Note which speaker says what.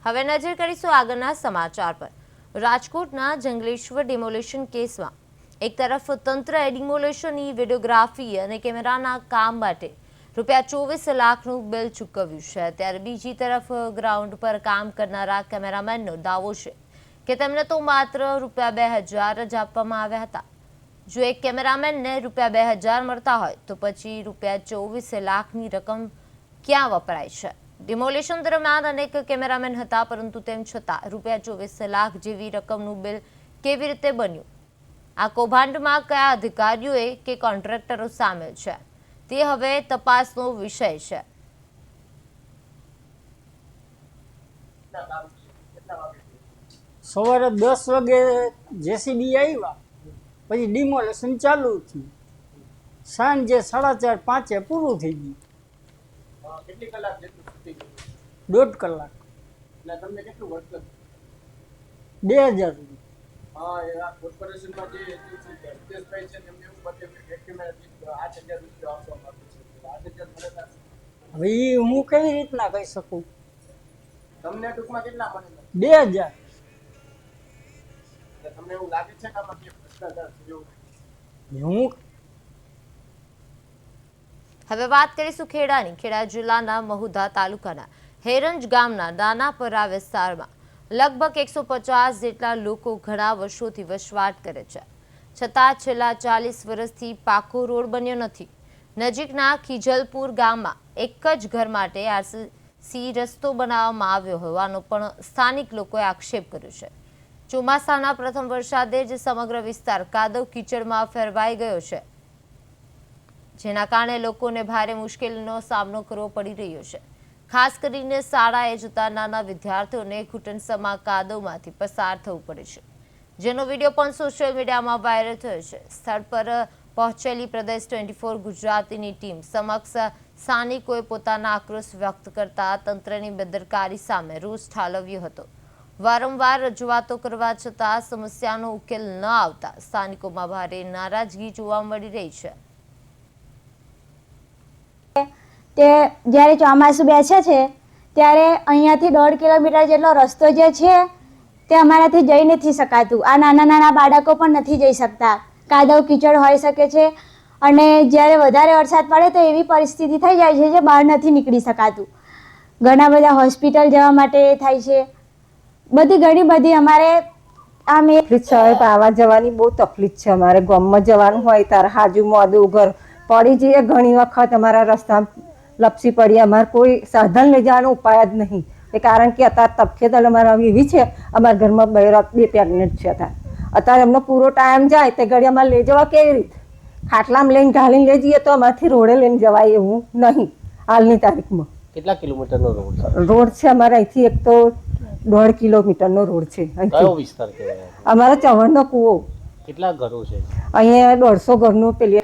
Speaker 1: હવે નજર કરીશું આગળના સમાચાર પર। રાજકોટના જંગલેશ્વર ડિમોલેશન કેસમાં એક તરફ તંત્ર ડિમોલેશનની વિડીયોગ્રાફી અને કેમેરાના કામ માટે ₹24 લાખનું બિલ ચૂકવ્યું છે, ત્યારે બીજી તરફ ગ્રાઉન્ડ પર કામ કરનારા કેમેરામેનનો દાવો છે કે તેમને તો માત્ર ₹2000 જ આપવામાં આવ્યા હતા। જો એક કેમેરામેનને ₹2000 મળતા હોય તો પછી ₹24 લાખની રકમ ક્યાં વપરાય છે? ડિમોલેશન દરમિયાન અનેક કેમેરામેન હતા, પરંતુ તેમ છતાં ₹24 લાખ જેવી રકમનું બિલ કેવી રીતે બન્યું? આ કૌભાંડમાં કયા અધિકારીઓએ કે કોન્ટ્રાક્ટરો સામેલ છે તે હવે તપાસનો વિષય છે।
Speaker 2: સવારે 10 વાગે જેસીબી આવ્યા, પછી ડિમોલેશન ચાલુ થયું, સાંજે 4:30-5 પૂરું થઈ ગયું।
Speaker 3: કેટલી કલાક જેટલું શૂટિંગ?
Speaker 2: 1.5 કલાક।
Speaker 3: એટલે તમને કેટલું વળતર?
Speaker 2: 2000 રૂપિયા।
Speaker 3: હા, એ આ કોર્પોરેશનમાં જે હિતેશભાઈ છે તેમને એવું બતાવ્યું કે કેમેરાથી 8,000 રૂપિયા આપવામાં આવે છે, 8,000 મળેલા છે।
Speaker 2: હવે એ હું કેવી રીતના કહી શકું?
Speaker 3: તમને ટૂંકમાં કેટલા મળેલા?
Speaker 2: 2000।
Speaker 3: એટલે તમને એવું લાગે છે કે આમાં કે ભ્રષ્ટાચાર છે એવું?
Speaker 2: હું
Speaker 1: હવે વાત કરીશું ખેડાની। ખેડા જિલ્લાના મહુધા તાલુકાના હેરંજ ગામના નાનાપરા વિસ્તારમાં લગભગ 150 જેટલા લોકો ઘણા વર્ષોથી વસવાટ કરે છે, છતાં છેલ્લા 40 વર્ષથી પાકો રોડ બન્યો નથી। નજીકના ખીજલપુર ગામમાં એક જ ઘર માટે આરસીસી રસ્તો બનાવવામાં આવ્યો હોવાનો પણ સ્થાનિક લોકોએ આક્ષેપ કર્યો છે। ચોમાસાના પ્રથમ વરસાદે જ સમગ્ર વિસ્તાર કાદવ કીચડમાં ફેરવાઈ ગયો છે, જેના કારણે લોકોને ભારે મુશ્કેલીનો સામનો કરવો પડી રહ્યો છે। ખાસ કરીને શાળાએ જતા નાના વિદ્યાર્થીઓને ઘૂંટણસમા કાદવમાંથી પસાર થવું પડે છે, જેનો વિડીયો પણ સોશિયલ મીડિયામાં વાયરલ થયો છે। સ્થળ પર પહોંચેલી પ્રદેશ 24 ગુજરાતીની ટીમ સમક્ષ સ્થાનિકોએ પોતાના આક્રોશ વ્યક્ત કરતા તંત્રની બેદરકારી સામે રોષ ઠાલવ્યો હતો। વારંવાર રજૂઆતો કરવા છતાં સમસ્યાનો ઉકેલ ન આવતા સ્થાનિકોમાં ભારે નારાજગી જોવા મળી રહી છે।
Speaker 4: તે જ્યારે ચોમાસું બેસે છે ત્યારે અહીંયાથી 1.5 કિલોમીટર જેટલો રસ્તો જે છે તે અમારાથી જઈ નથી શકાતું। આ નાના નાના બાળકો પણ નથી જઈ શકતા, કાદવ કીચડ હોઈ શકે છે, અને જ્યારે વધારે વરસાદ પડે તો એવી પરિસ્થિતિ થઈ જાય છે જે બહાર નથી નીકળી શકાતું। ઘણા બધા હોસ્પિટલ જવા માટે થાય છે, ઘણી બધી અમારે આમ
Speaker 5: આવવા જવાની બહુ તકલીફ છે। અમારે ગામમાં જવાનું હોય ત્યારે હાજુ મોડું ઘર પડી જઈએ, ઘણી વખત અમારા રસ્તા લપસી પડી, અમારે કોઈ સાધન લઈ જવાનો ઉપાય જ નહીં, કારણ કે અત્યારે તબિયત અમારા એવી છે, અમારા ઘરમાં 2 પ્રેગ્નેન્ટ છે। અત્યારે એમનો પૂરો ટાઈમ જાય તે ઘડી અમારે લઈ જવા કેવી રીતે? ખાટલામાં લઈને ઘાલીને લઈ જઈએ તો અમારથી રોડે લઈને જવાય એવું નહીં હાલની તારીખમાં।
Speaker 3: કેટલા કિલોમીટરનો રોડ છે?
Speaker 5: રોડ છે અમારા અહીંથી એક તો 1.5 કિલોમીટરનો રોડ છે।
Speaker 3: કયો વિસ્તાર કહેવાય?
Speaker 5: અમારા ચવણનો કૂવો।
Speaker 3: કેટલા ઘરો છે?
Speaker 5: અહીંયા 150 ઘરનું પેલી